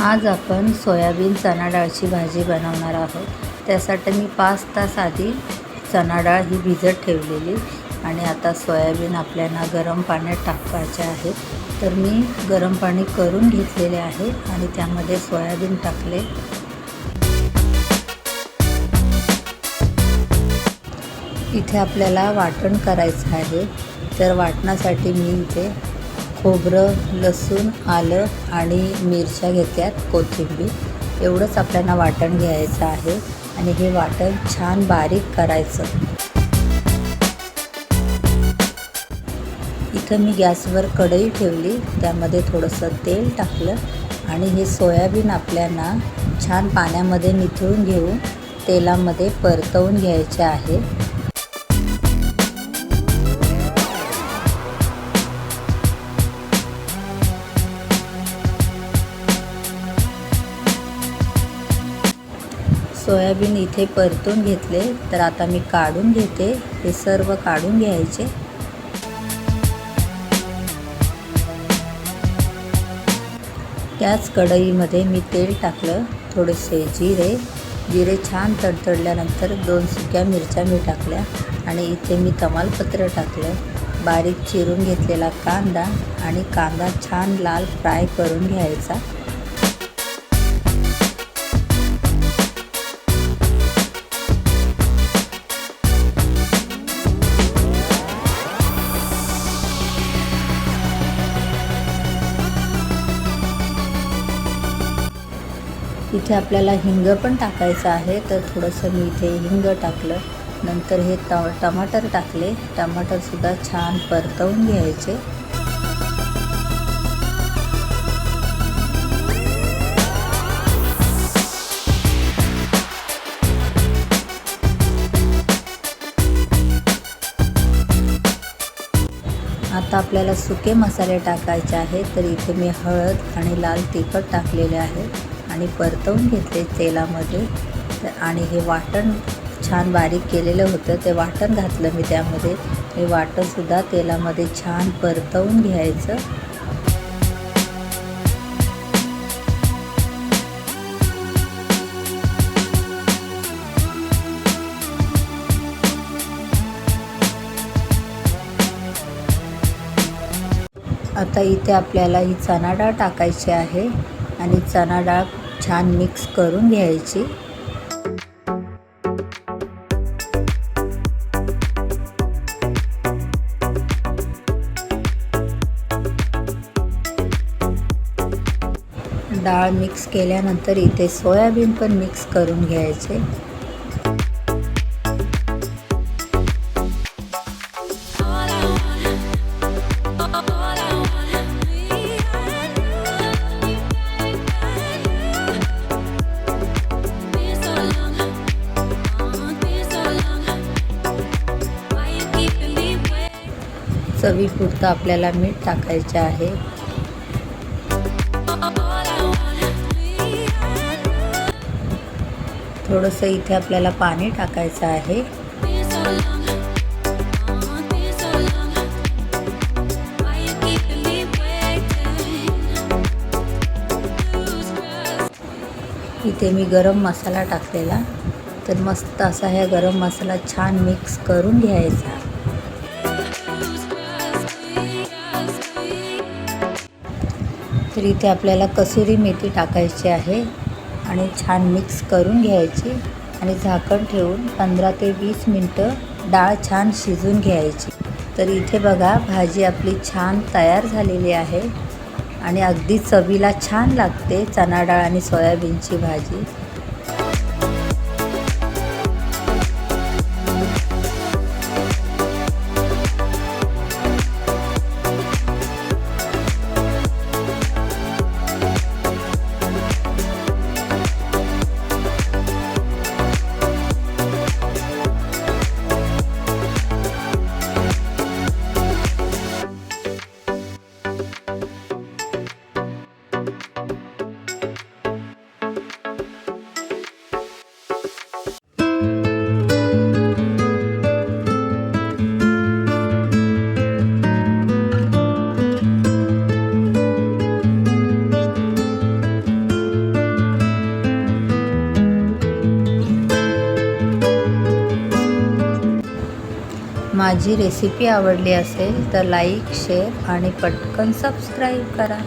आज आपण सोयाबीन चणा डाळची भाजी बनवणार आहोत। त्यासाठी मी 5 तास आधी चणा डाळ ही भिजत ठेवलेली आणि आता सोयाबीन आपल्याला गरम पाण्यात टाकायचे आहे। तर मी गरम पाणी करून घेतलेले आहे आणि त्यामध्ये सोयाबीन टाकले। इथे आपल्याला वाटण करायचं आहे। तर वाटणासाठी मी इथे खोबरं, लसूण, आलं आणि मिरच्या घेतल्यात, कोथिंबीर एवढंच आपल्याला वाटण घ्यायचं आहे आणि हे वाटण छान बारीक करायचं। इथं मी गॅसवर कढई ठेवली, त्यामध्ये थोडंसं तेल टाकलं आणि हे सोयाबीन आपल्याला छान पाण्यामध्ये निथळून घेऊन तेलामध्ये परतवून घ्यायचे आहे। सोयाबीन इथे परतून घेतले, तर आता मी काढून घेते। हे सर्व काढून घ्यायचे। त्याच कढईमध्ये मी तेल टाकलं, थोडेसे जिरे छान तडतडल्यानंतर 2 सुक्या मिरच्या मी टाकल्या आणि इथे मी तमालपत्र टाकलं, बारीक चिरून घेतलेला कांदा आणि कांदा छान लाल फ्राय करून घ्यायचा। इथे आपल्याला हिंग पण टाकायचं आहे, तर थोडंसं मी इथे हिंग टाकलं। नंतर हे टमाटर टाकले, टमाटरसुद्धा छान परतवून घ्यायचे। आता आपल्याला सुके मसाले टाकायचे आहे, तर इथे मी हळद आणि लाल तिखट टाकलेले आहे आणि परतवून घेतले तेलामध्ये। आणि हे वाटण छान बारीक केलेलं होतं, ते वाटण घातलं मी त्यामध्ये। हे वाटणसुद्धा तेलामध्ये छान परतवून घ्यायचं। आता इथे आपल्याला ही चणा डाळ टाकायची आहे आणि चणा डाळ छान मिक्स करून घ्यायची। डाळ मिक्स केल्यानंतर इथे सोयाबीन पण मिक्स करून घ्यायचे। चवीपुरतं आपल्याला मीठ टाकायचे आहे। थोडंसं इथे आपल्याला पाणी टाकायचं आहे। इथे मी गरम मसाला टाकलेला, तर मस्त असा हा गरम मसाला छान मिक्स करून घ्यायचा। तर इथे आपल्याला कसुरी मेथी टाकायची आहे आणि छान मिक्स करून घ्यायची आणि झाकण ठेवून 15 ते 20 मिनटं डाळ छान शिजून घ्यायची। तर इथे बघा, भाजी आपली छान तयार झालेली आहे आणि अगदी चवीला छान लागते चणा डाळ आणि सोयाबीनची भाजी। माझी रेसिपी आवडली असेल तर लाईक, शेअर आणि पटकन सबस्क्राईब करा.